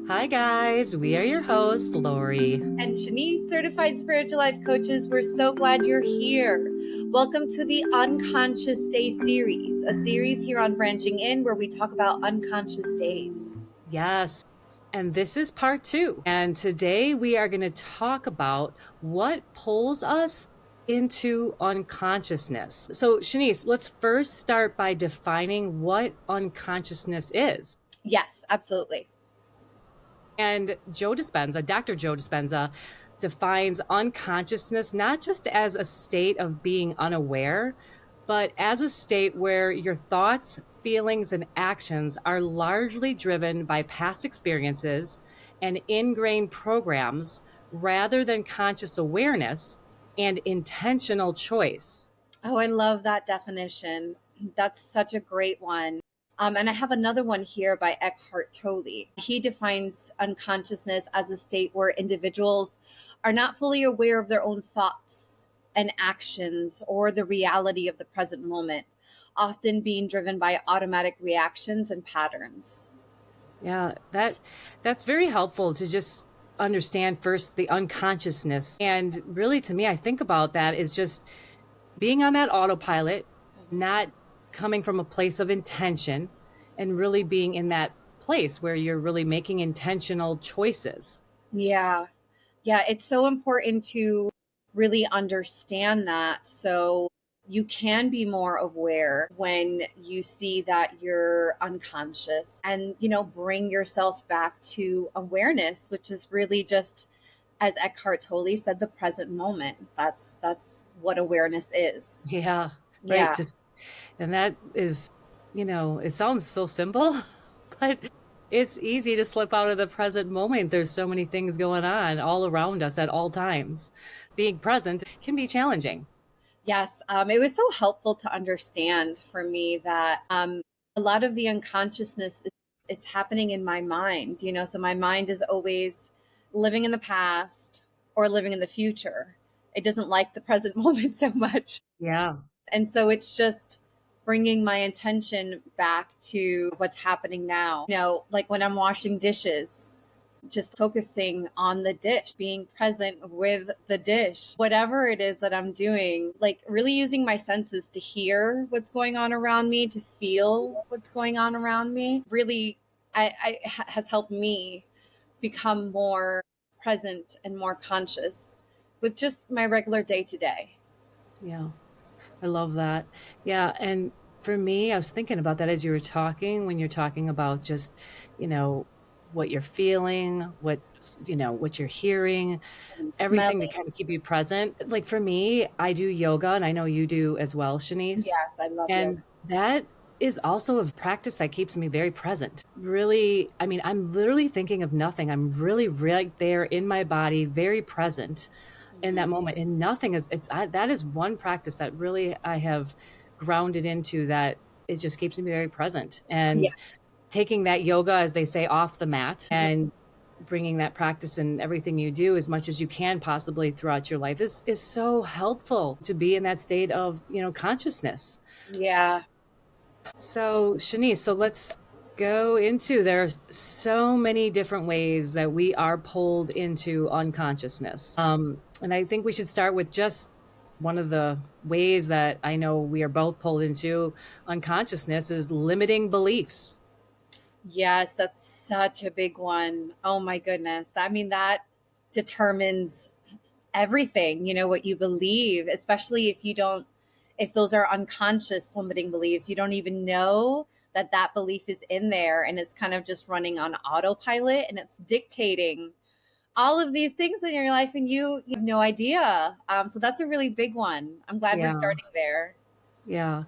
Hi, guys. We are your hosts, Lori. And Shenisse, certified spiritual life coaches. We're so glad you're here. Welcome to the Unconscious Day series, a series here on Branching In where we talk about unconscious days. Yes. And this is part 2. And today we are going to talk about what pulls us into unconsciousness. So, Shenisse, let's first start by defining what unconsciousness is. Yes, absolutely. And Dr. Joe Dispenza, defines unconsciousness not just as a state of being unaware, but as a state where your thoughts, feelings, and actions are largely driven by past experiences and ingrained programs rather than conscious awareness and intentional choice. Oh, I love that definition. That's such a great one. And I have another one here by Eckhart Tolle. He defines unconsciousness as a state where individuals are not fully aware of their own thoughts and actions or the reality of the present moment, often being driven by automatic reactions and patterns. Yeah, that's very helpful to just understand first the unconsciousness. And really to me, I think about that is just being on that autopilot, not coming from a place of intention, and really being in that place where you're really making intentional choices. Yeah. Yeah, it's so important to really understand that. So you can be more aware when you see that you're unconscious and, bring yourself back to awareness, which is really just, as Eckhart Tolle said, the present moment. That's what awareness is. Yeah, right. Yeah. And that is, it sounds so simple, but it's easy to slip out of the present moment. There's so many things going on all around us at all times. Being present can be challenging. Yes, it was so helpful to understand for me that a lot of the unconsciousness it's happening in my mind. So my mind is always living in the past or living in the future. It doesn't like the present moment so much, Yeah. and so it's just bringing my attention back to what's happening now. Like when I'm washing dishes, just focusing on the dish, being present with the dish, whatever it is that I'm doing, like really using my senses to hear what's going on around me, to feel what's going on around me, really has helped me become more present and more conscious with just my regular day to day. Yeah. I love that. Yeah. And for me, I was thinking about that as you were talking, when you're talking about just, you know, what you're feeling, what you're hearing, And everything to smelling. kind of keep you present. Like for me, I do yoga and I know you do as well, Shanice. Yes, I love yoga. And that is also a practice that keeps me very present. Really, I mean, I'm literally thinking of nothing. I'm really right there in my body, very present in that moment. And nothing is, that is one practice that really I have grounded into, that it just keeps me very present. Yeah. And taking that yoga, as they say, off the mat and bringing that practice in everything you do as much as you can possibly throughout your life is so helpful to be in that state of, consciousness. Yeah. So, Shanice, so let's go into, there's so many different ways that we are pulled into unconsciousness. And I think we should start with just one of the ways that I know we are both pulled into unconsciousness is limiting beliefs. Yes, that's such a big one. Oh my goodness. I mean, that determines everything, what you believe, especially if those are unconscious limiting beliefs, you don't even know that that belief is in there and it's kind of just running on autopilot and it's dictating all of these things in your life and you have no idea. So that's a really big one. I'm glad we're Yeah. starting there. Yeah.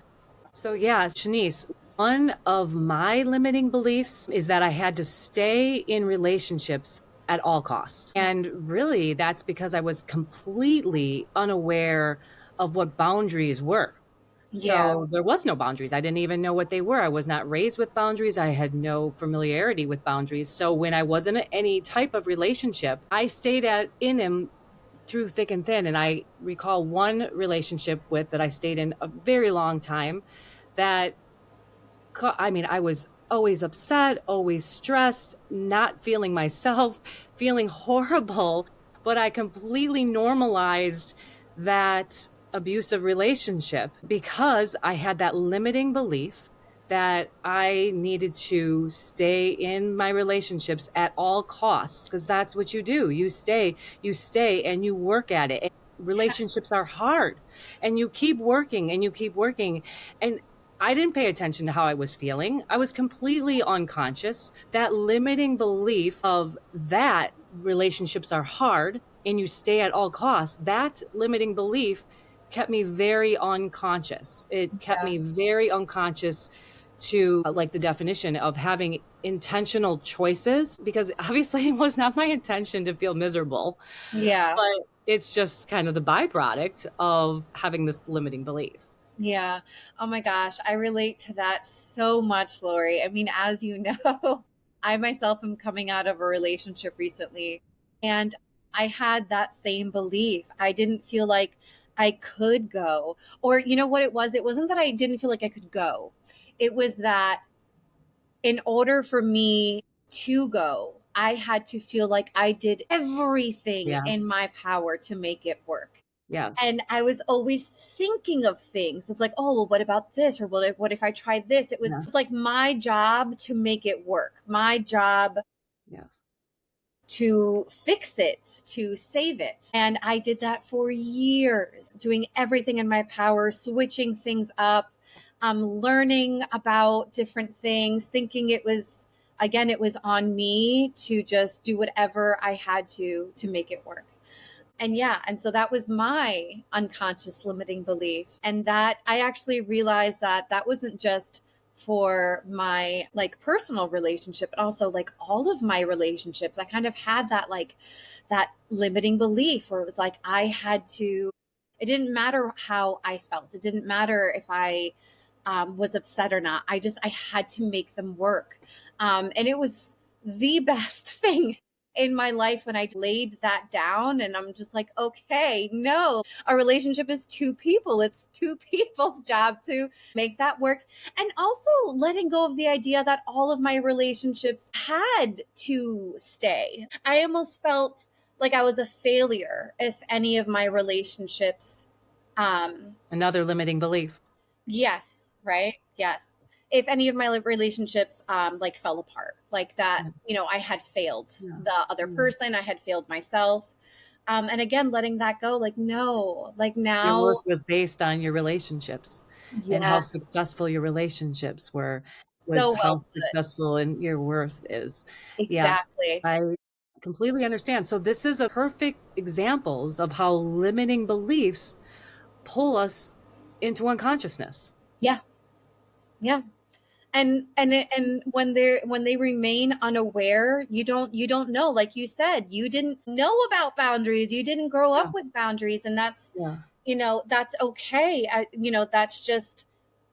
So, yeah, Shanice, one of my limiting beliefs is that I had to stay in relationships at all costs. And really, that's because I was completely unaware of what boundaries were. Yeah. So there was no boundaries. I didn't even know what they were. I was not raised with boundaries. I had no familiarity with boundaries. So when I was in any type of relationship, I stayed in them through thick and thin. And I recall one relationship that I stayed in a very long time that, I mean, I was always upset, always stressed, not feeling myself, feeling horrible. But I completely normalized that abusive relationship because I had that limiting belief that I needed to stay in my relationships at all costs, because that's what you do. You stay and you work at it. And relationships are hard, and you keep working and you keep working. And I didn't pay attention to how I was feeling. I was completely unconscious. That limiting belief of that relationships are hard and you stay at all costs, that limiting belief kept me very unconscious. It kept Yeah. me very unconscious to like the definition of having intentional choices, because obviously it was not my intention to feel miserable, Yeah. but it's just kind of the byproduct of having this limiting belief. Yeah. Oh my gosh. I relate to that so much, Lori. I mean, as you know, I myself am coming out of a relationship recently, and I had that same belief. I didn't feel like I could go. Or, you know what it was? It wasn't that I didn't feel like I could go, it was that in order for me to go, I had to feel like I did everything in Yes. my power to make it work. Yes. And I was always thinking of things. It's like, oh, well, what about this? Or what if I tried this? It was Yes. like my job to make it work, my job Yes. to fix it, to save it. And I did that for years, doing everything in my power, switching things up, learning about different things, thinking it was, again, it was on me to just do whatever I had to make it work. And yeah, and so that was my unconscious limiting belief. And that I actually realized that that wasn't just for my like personal relationship, but also like all of my relationships. I kind of had that like that limiting belief where it was like I had to, it didn't matter how I felt. It didn't matter if I was upset or not. I had to make them work. And it was the best thing in my life when I laid that down, and I'm just like, okay, no, a relationship is two people. It's two people's job to make that work. And also letting go of the idea that all of my relationships had to stay. I almost felt like I was a failure if any of my relationships um Another limiting belief. yes, right? Yes. If any of my relationships like fell apart, like that, Yeah. I had failed Yeah. the other Yeah. person, I had failed myself. And again, letting that go, like, no, like Your worth now, was based on your relationships and how yes, successful your relationships were, was so how well put. successful and your worth is. Yes, Exactly. I completely understand. So this is a perfect examples of how limiting beliefs pull us into unconsciousness. Yeah. Yeah. And when they remain unaware, you don't know, like you said, you didn't know about boundaries, you didn't grow Yeah, up with boundaries, and that's yeah, that's okay. That's just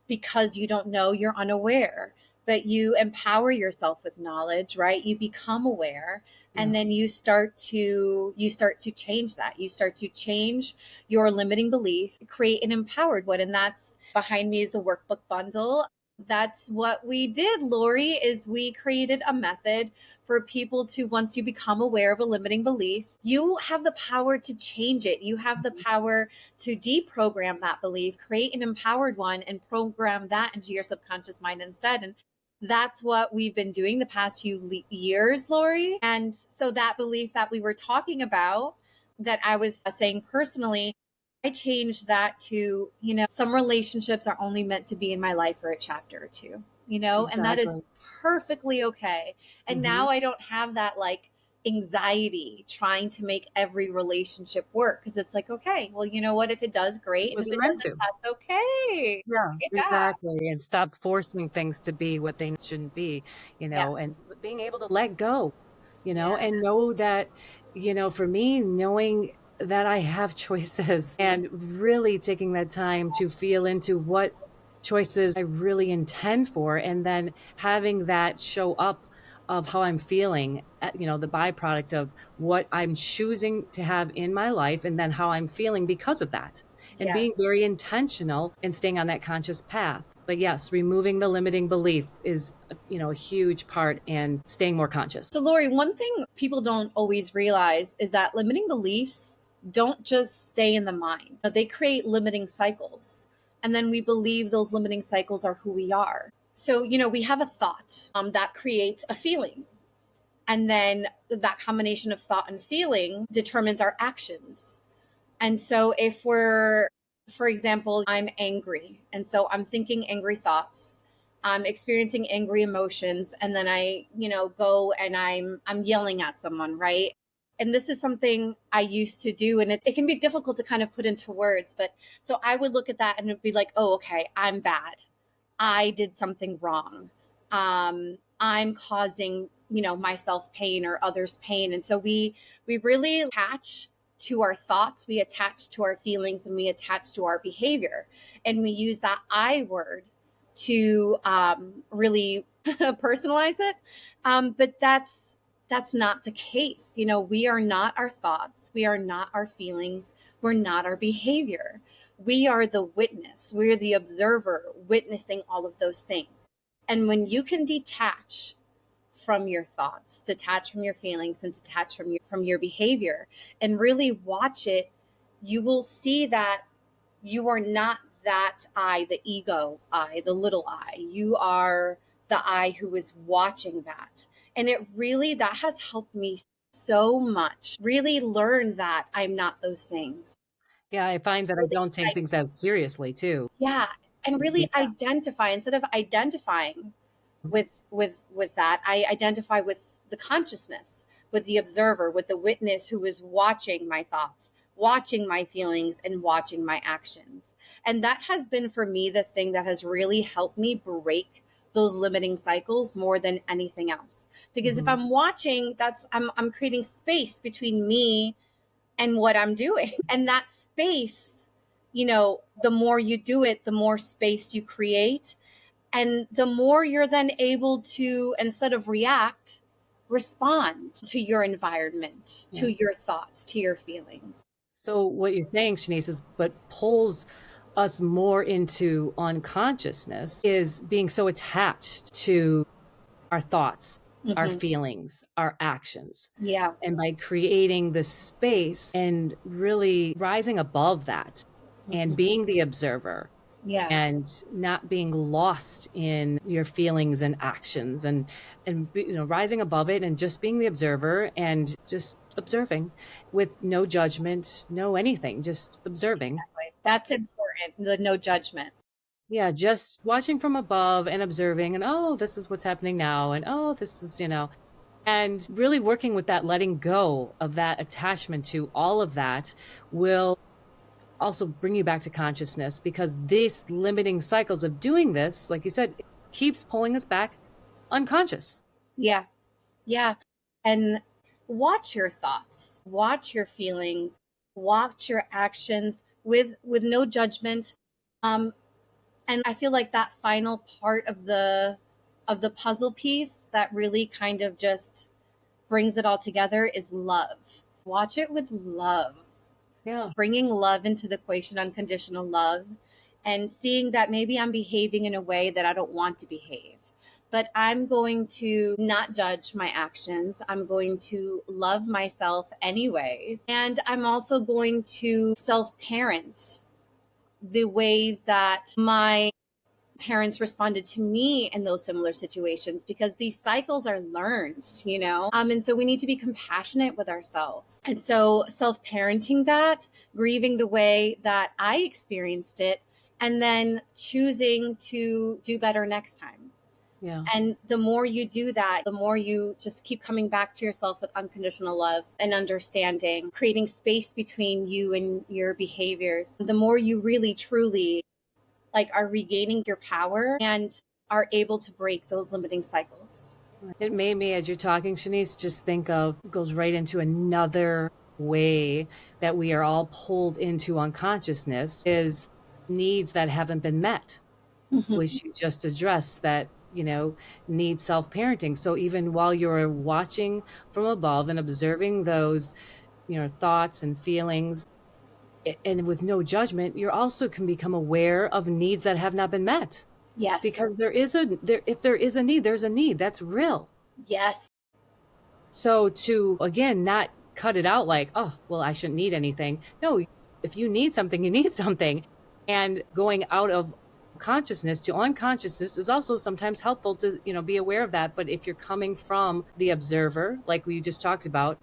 because you don't know, you're unaware, but you empower yourself with knowledge, right? You become aware, and yeah. then you start to change that. You start to change your limiting belief, create an empowered one. And that's behind me is the workbook bundle. That's what we did, Lori, is we created a method for people to, once you become aware of a limiting belief, you have the power to change it. You have the Mhm. power to deprogram that belief, create an empowered one, and program that into your subconscious mind instead. And that's what we've been doing the past few years, Lori. And so that belief that we were talking about, that I was saying personally, I changed that to, some relationships are only meant to be in my life for a chapter or two, and that is Exactly. perfectly okay. And Hmm. now I don't have that like anxiety trying to make every relationship work, because it's like, okay, well, you know what? If it does, It great. And if wasn't it meant doesn't, to. that's okay. Yeah, Yeah. exactly. And stop forcing things to be what they shouldn't be, Yeah. and being able to let go, Yeah. and know that, for me, knowing that I have choices and really taking that time to feel into what choices I really intend for, and then having that show up of how I'm feeling, the byproduct of what I'm choosing to have in my life, and then how I'm feeling because of that, and Yeah. being very intentional and staying on that conscious path. But yes, removing the limiting belief is, a huge part in staying more conscious. So, Lori, one thing people don't always realize is that limiting beliefs don't just stay in the mind, they create limiting cycles. And then we believe those limiting cycles are who we are. So, we have a thought that creates a feeling. And then that combination of thought and feeling determines our actions. And so, if we're, for example, I'm angry, and so I'm thinking angry thoughts, I'm experiencing angry emotions, and then I, go and I'm yelling at someone, right? And this is something I used to do, and it can be difficult to kind of put into words. But so I would look at that and it'd be like, oh, okay, I'm bad. I did something wrong. I'm causing, myself pain or others pain. And so we really attach to our thoughts, we attach to our feelings, and we attach to our behavior. And we use that I word to really personalize it. But that's not the case. We are not our thoughts, we are not our feelings, we're not our behavior. We are the witness, we're the observer witnessing all of those things. And when you can detach from your thoughts, detach from your feelings, and detach from your behavior and really watch it, you will see that you are not that I, the ego I, the little I. You are the I who is watching that. And that has helped me so much. Really learn that I'm not those things. Yeah, I find that I Really, don't take things as seriously too. yeah, and really Detach. identify instead of identifying with that, I identify with the consciousness, with the observer, with the witness who is watching my thoughts, watching my feelings, and watching my actions. And that has been for me the thing that has really helped me break those limiting cycles more than anything else. Because if Mhm. I'm watching, I'm creating space between me and what I'm doing. And that space, the more you do it, the more space you create. And the more you're then able to, instead of react, respond to your environment, Yeah. to your thoughts, to your feelings. So what you're saying, Shanice, is what pulls us more into unconsciousness is being so attached to our thoughts, our Hmm. feelings, our actions. Yeah. And by creating this space and really rising above that and Hmm. being the observer Yeah. and not being lost in your feelings and actions, and rising above it and just being the observer and just observing with no judgment, no anything, just observing. Exactly. That's important. The no judgment. Yeah, just watching from above and observing, and oh, this is what's happening now, and oh, this is, and really working with that, letting go of that attachment to all of that will also bring you back to consciousness, because this limiting cycles of doing this, like you said, it keeps pulling us back unconscious. Yeah. Yeah. And watch your thoughts, watch your feelings, watch your actions with no judgment. And I feel like that final part of the puzzle piece that really kind of just brings it all together is love. Watch it with love, Yeah. bringing love into the equation, unconditional love, and seeing that maybe I'm behaving in a way that I don't want to behave. But I'm going to not judge my actions. I'm going to love myself anyways. And I'm also going to self parent the ways that my parents responded to me in those similar situations, because these cycles are learned. And so we need to be compassionate with ourselves. And so self-parenting that, grieving the way that I experienced it, and then choosing to do better next time. Yeah. And the more you do that, the more you just keep coming back to yourself with unconditional love and understanding, creating space between you and your behaviors. The more you really truly are regaining your power and are able to break those limiting cycles. It made me, as you're talking, Shanice, just think of, goes right into another way that we are all pulled into unconsciousness is needs that haven't been met, Mhm. which you just addressed, that need self-parenting. So even while you're watching from above and observing those thoughts and feelings, and with no judgment, you also can become aware of needs that have not been met. Yes. because if there is a need, there's a need that's real. Yes. So to again not cut it out like, oh, well, I shouldn't need anything. No, if you need something, you need something. And going out of consciousness to unconsciousness is also sometimes helpful to, be aware of that. But if you're coming from the observer, like we just talked about,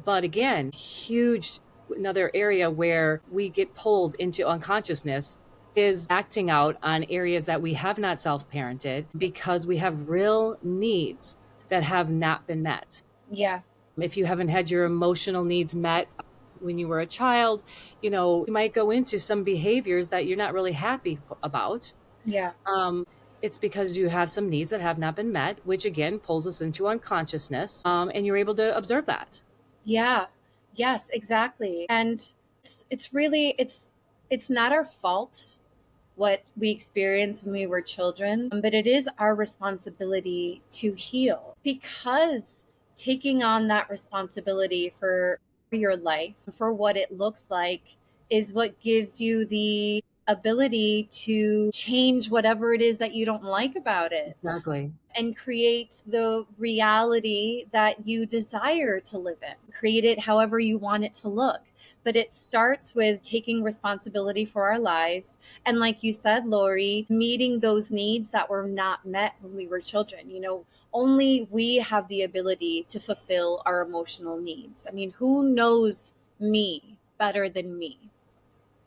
but again, huge another area where we get pulled into unconsciousness is acting out on areas that we have not self-parented because we have real needs that have not been met. Yeah. If you haven't had your emotional needs met when you were a child, you might go into some behaviors that you're not really happy about. Yeah. Um, it's because you have some needs that have not been met, which again pulls us into unconsciousness, and you're able to observe that. Yeah. Yes, exactly. And it's really it's not our fault what we experienced when we were children, but it is our responsibility to heal, because taking on that responsibility for your life, for what it looks like, is what gives you the ability to change whatever it is that you don't like about it Exactly. and create the reality that you desire to live in. Create it however you want it to look. But it starts with taking responsibility for our lives. And like you said, Lori, meeting those needs that were not met when we were children. Only we have the ability to fulfill our emotional needs. I mean, who knows me better than me?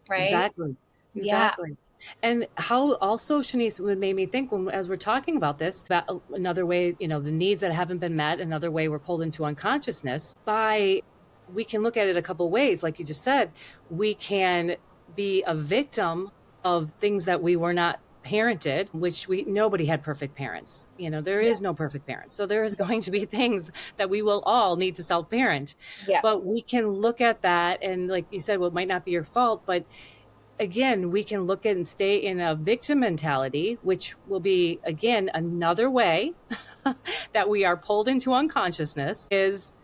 Right? Exactly. Yeah. Exactly. And how also, Shanice, would made me think when, as we're talking about this, that another way, the needs that haven't been met, another way we're pulled into unconsciousness by, we can look at it a couple ways. Like you just said, we can be a victim of things that we were not parented, which nobody had perfect parents. There Yeah. is no perfect parents. So there is going to be things that we will all need to self parent. But Yes. we can look at that and, like you said, well, it might not be your fault, but again, we can look at and stay in a victim mentality, which will be, again, another way that we are pulled into unconsciousness is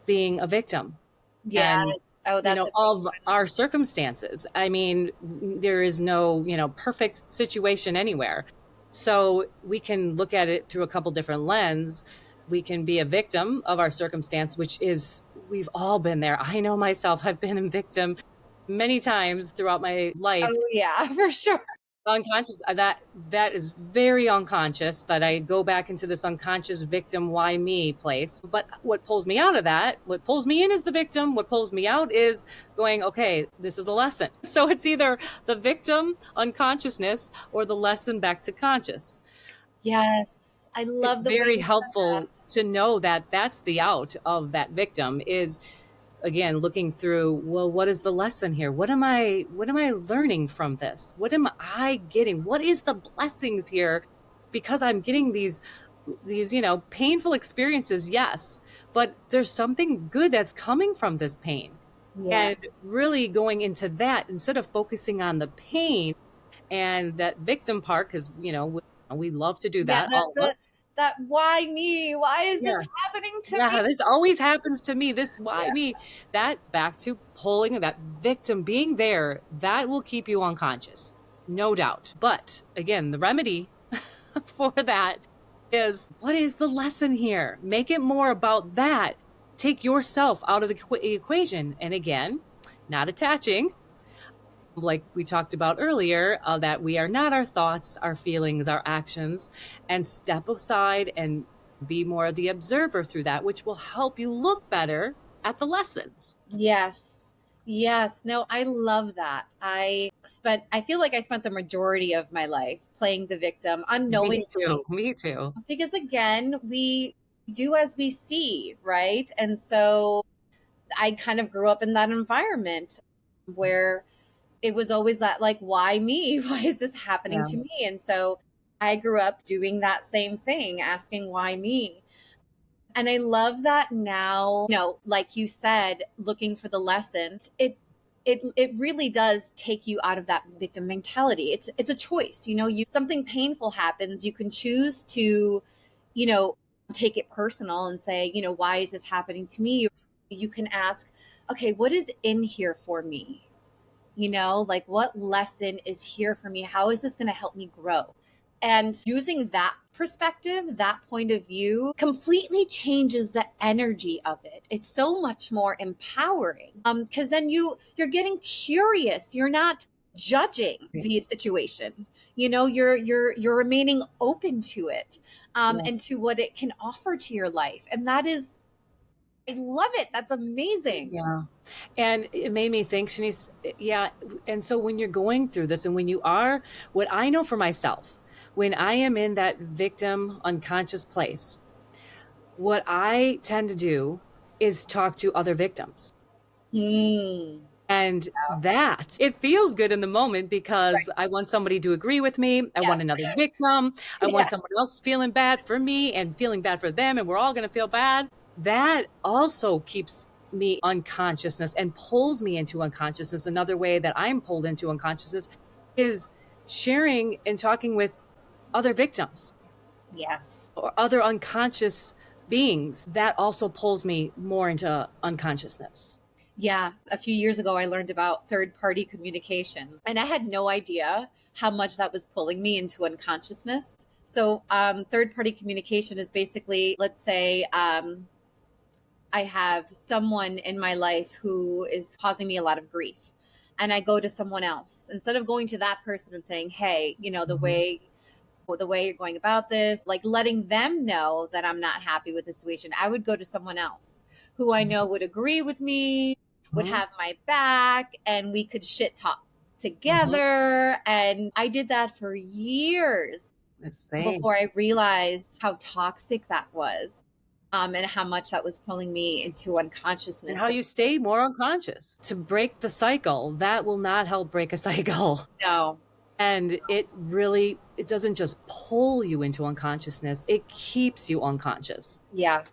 being a victim. And, Yes. Oh, that's a big of one. our circumstances. I mean, there is no, perfect situation anywhere. So we can look at it through a couple different lens. We can be a victim of our circumstance, which is, we've all been there. I know myself, I've been a victim many times throughout my life. Oh yeah, for sure. Unconscious, that is very unconscious, that I go back into this unconscious victim, why me place. But what pulls me out of that, what pulls me in is the victim, what pulls me out is going, okay, this is a lesson. So it's either the victim unconsciousness or the lesson back to conscious. Yes. I It's love the way very you said that. helpful to know that that's the out of that victim is, again, looking through, well, what is the lesson here? What am I learning from this? What am I getting? What is the blessings here? Because I'm getting these painful experiences, yes, but there's something good that's coming from this pain. Yeah. And really going into that instead of focusing on the pain and that victim part, because we love to do Yeah, that, all of us. that why me? Why is this Yeah. happening to me? Yeah, this always happens to me. This, why me? That back to pulling that victim being there, that will keep you unconscious, no doubt. But again, the remedy for that is, what is the lesson here? Make it more about that. Take yourself out of the equation. And again, not attaching, like we talked about earlier, that we are not our thoughts, our feelings, our actions, and step aside and be more the observer through that, which will help you look better at the lessons. Yes. Yes. No, I love that. I feel like I spent the majority of my life playing the victim Me unknowingly, too. Me too. because again, we do as we see, right? And so I kind of grew up in that environment where it was always that, like, why me? Why is this happening Yeah. to me? And so I grew up doing that same thing, asking why me. And I love that now, like you said, looking for the lessons. It really does take you out of that victim mentality. It's a choice. You something painful happens, you can choose to, you know, take it personal and say, why is this happening to me? You can ask, okay, what is in here for me? Like, what lesson is here for me? How is this going to help me grow? And using that perspective, that point of view completely changes the energy of it. It's so much more empowering. Because then you're getting curious. You're not judging Right. the situation. You're remaining open to it, Yeah. and to what it can offer to your life. And that is, I love it. That's amazing. Yeah. And it made me think, Shanice, yeah. And so when you're going through this and when you are, what I know for myself, when I am in that victim unconscious place, what I tend to do is talk to other victims. Mm. And that it feels good in the moment because I want somebody to agree with me. I Yes. want another victim. I want Yeah. someone else feeling bad for me and feeling bad for them. And we're all going to feel bad. That also keeps me unconsciousness and pulls me into unconsciousness. Another way that I'm pulled into unconsciousness is sharing and talking with other victims Yes. or other unconscious beings. That also pulls me more into unconsciousness. Yeah. A few years ago, I learned about third party communication, and I had no idea how much that was pulling me into unconsciousness. So, third party communication is basically, let's say, I have someone in my life who is causing me a lot of grief. And I go to someone else instead of going to that person and saying, hey, Mhm. the way you're going about this, like letting them know that I'm not happy with the situation. I would go to someone else who I know would agree with me, would Mhm. have my back, and we could shit talk Mhm. together. And I did that for years The same. before I realized how toxic that was, and how much that was pulling me into And unconsciousness. how So, you stay more unconscious. To break the cycle, that will not help break a cycle. no, And it doesn't just pull you into unconsciousness, it keeps you unconscious. yeah.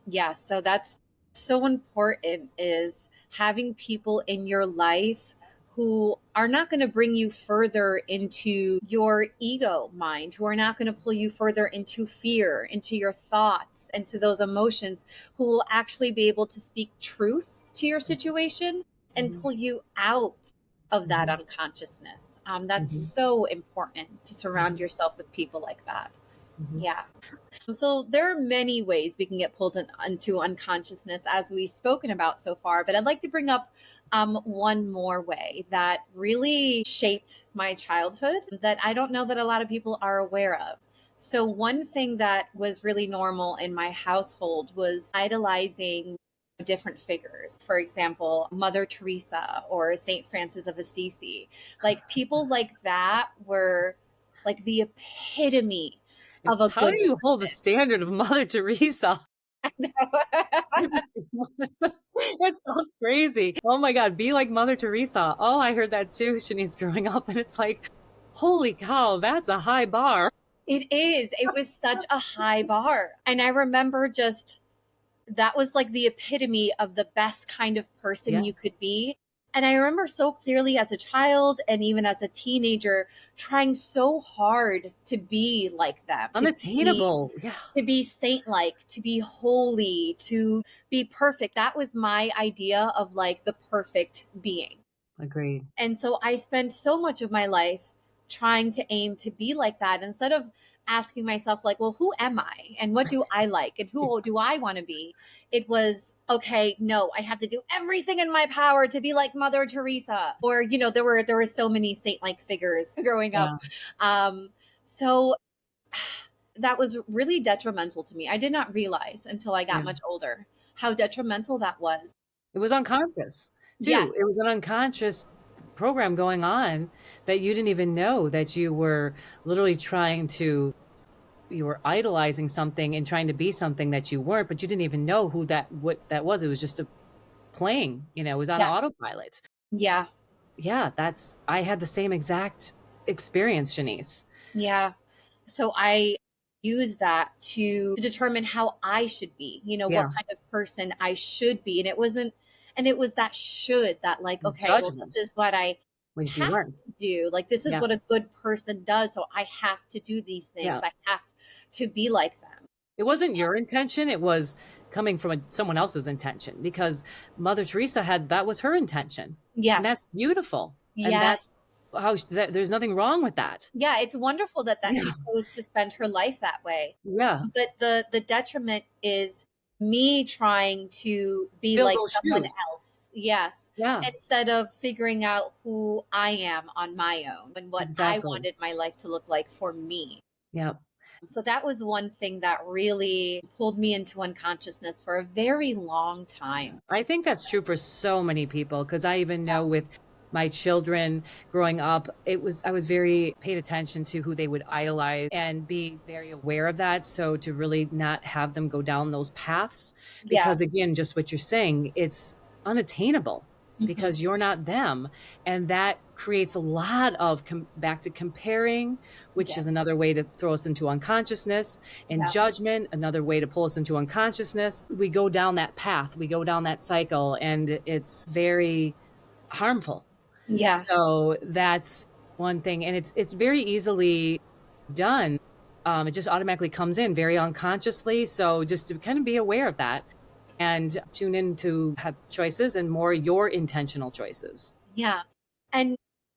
Yeah, so that's so important, is having people in your life who are not going to bring you further into your ego mind, who are not going to pull you further into fear, into your thoughts, into those emotions, who will actually be able to speak truth to your situation and Mhm. pull you out of that Mhm. unconsciousness. That's Mhm. so important, to surround Mhm. yourself with people like that. Mhm. Yeah. So there are many ways we can get pulled into unconsciousness, as we've spoken about so far. But I'd like to bring up one more way that really shaped my childhood that I don't know that a lot of people are aware of. So one thing that was really normal in my household was idolizing different figures. For example, Mother Teresa or Saint Francis of Assisi. Like people like that were like the epitome of a How do good you hold the person. standard of Mother Teresa? That sounds crazy. Oh my God, be like Mother Teresa. Oh, I heard that too, Shanice, growing up. And it's like, holy cow, that's a high bar. It is. It was such a high bar. And I remember just that was like the epitome of the best kind of person you Yes. could be. And I remember so clearly as a child and even as a teenager trying so hard to be like them, Unattainable. Yeah. to be saint like, to be holy, to be perfect. That was my idea of like the perfect being. Agreed. And so I spent so much of my life trying to aim to be like that, instead of asking myself, like, well, who am I and what do I like and who do I want to be? It was, okay, no, I have to do everything in my power to be like Mother Teresa. Or, there were so many saint like figures growing up. Yeah. So that was really detrimental to me. I did not realize until I got Yeah. much older how detrimental that was. It was unconscious too. Yes. It was an unconscious program going on that you didn't even know that you were literally you were idolizing something and trying to be something that you weren't, but you didn't even know what that was. It was just a playing, it was on Yeah. autopilot. Yeah. Yeah, I had the same exact experience, Shanice. Yeah. So I use that to determine how I should be, what Yeah. kind of person I should be. And it was that should, that like, okay, well, Judgment, this is what I which you have weren't. to do. Like, this is Yeah. what a good person does. So I have to do these things. Yeah. I have to be like them. It wasn't your intention. It was coming from someone else's intention because Mother Teresa that was her intention. And that's Yes. beautiful. And Yes. there's nothing wrong with that. Yeah, it's wonderful that Yeah. she chose to spend her life that way. Yeah. But the detriment is me trying to be Fill like those someone shoes. else. Yes. Yeah, Instead of figuring out who I am on my own and what I exactly. wanted my life to look like for me. Yeah. So that was one thing that really pulled me into unconsciousness for a very long time. I think that's true for so many people because I even know with my children growing up, I was very paid attention to who they would idolize and be very aware of that. So to really not have them go down those paths, Yeah. because again, just what you're saying, it's unattainable Hmm. because you're not them. And that creates a lot of back to comparing, which Yeah. is another way to throw us into unconsciousness, and Yeah. judgment, another way to pull us into unconsciousness. We go down that path, we go down that cycle, and it's very harmful. Yes. So that's one thing, and it's very easily done. It just automatically comes in very unconsciously. So just to kind of be aware of that and tune in to have choices and more your intentional choices. Yeah. And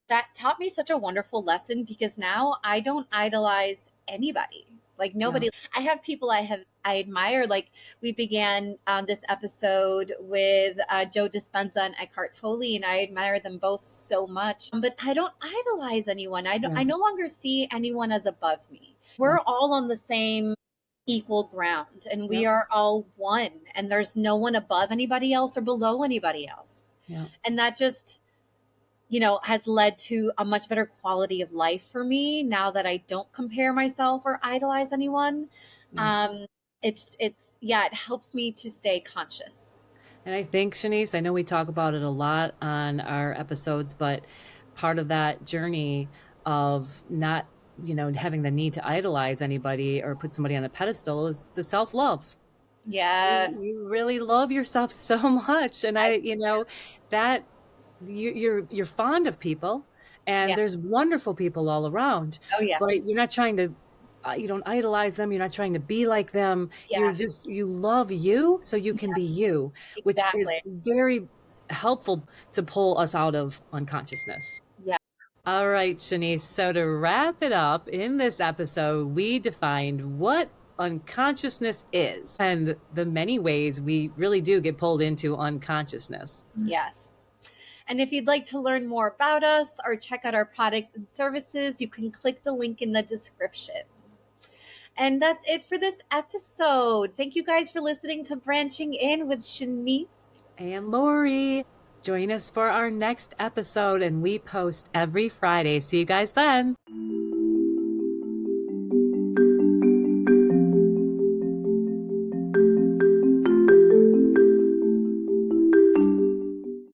that taught me such a wonderful lesson because now I don't idolize anybody. Like Yeah, nobody. I have people I admire. Like we began this episode with Joe Dispenza and Eckhart Tolle, and I admire them both so much. But I don't idolize anyone. yeah, I no longer see anyone as above me. yeah, We're all on the same equal ground, and yeah, we are all one. And there's no one above anybody else or below anybody else. yeah, And that just has led to a much better quality of life for me now that I don't compare myself or idolize anyone. yeah. Um, yeah, it helps me to stay conscious. And I think, Shanice, I know we talk about it a lot on our episodes, but part of that journey of not, having the need to idolize anybody or put somebody on a pedestal is the self love. Yes. You really love yourself so much. And I, that you're fond of people and yeah. there's wonderful people all around, Oh, but yes. you're not trying to you don't idolize them, you're not trying to be like them, Yeah. you love you so you can be Yes. you, which is Exactly. very helpful to pull us out of unconsciousness. Yeah. All right, Shanice. So to wrap it up, in this episode, we defined what unconsciousness is and the many ways we really do get pulled into unconsciousness. Yes. And if you'd like to learn more about us or check out our products and services, you can click the link in the description. And that's it for this episode. Thank you guys for listening to Branching In with Shanice. And Lori, join us for our next episode, and we post every Friday. See you guys then.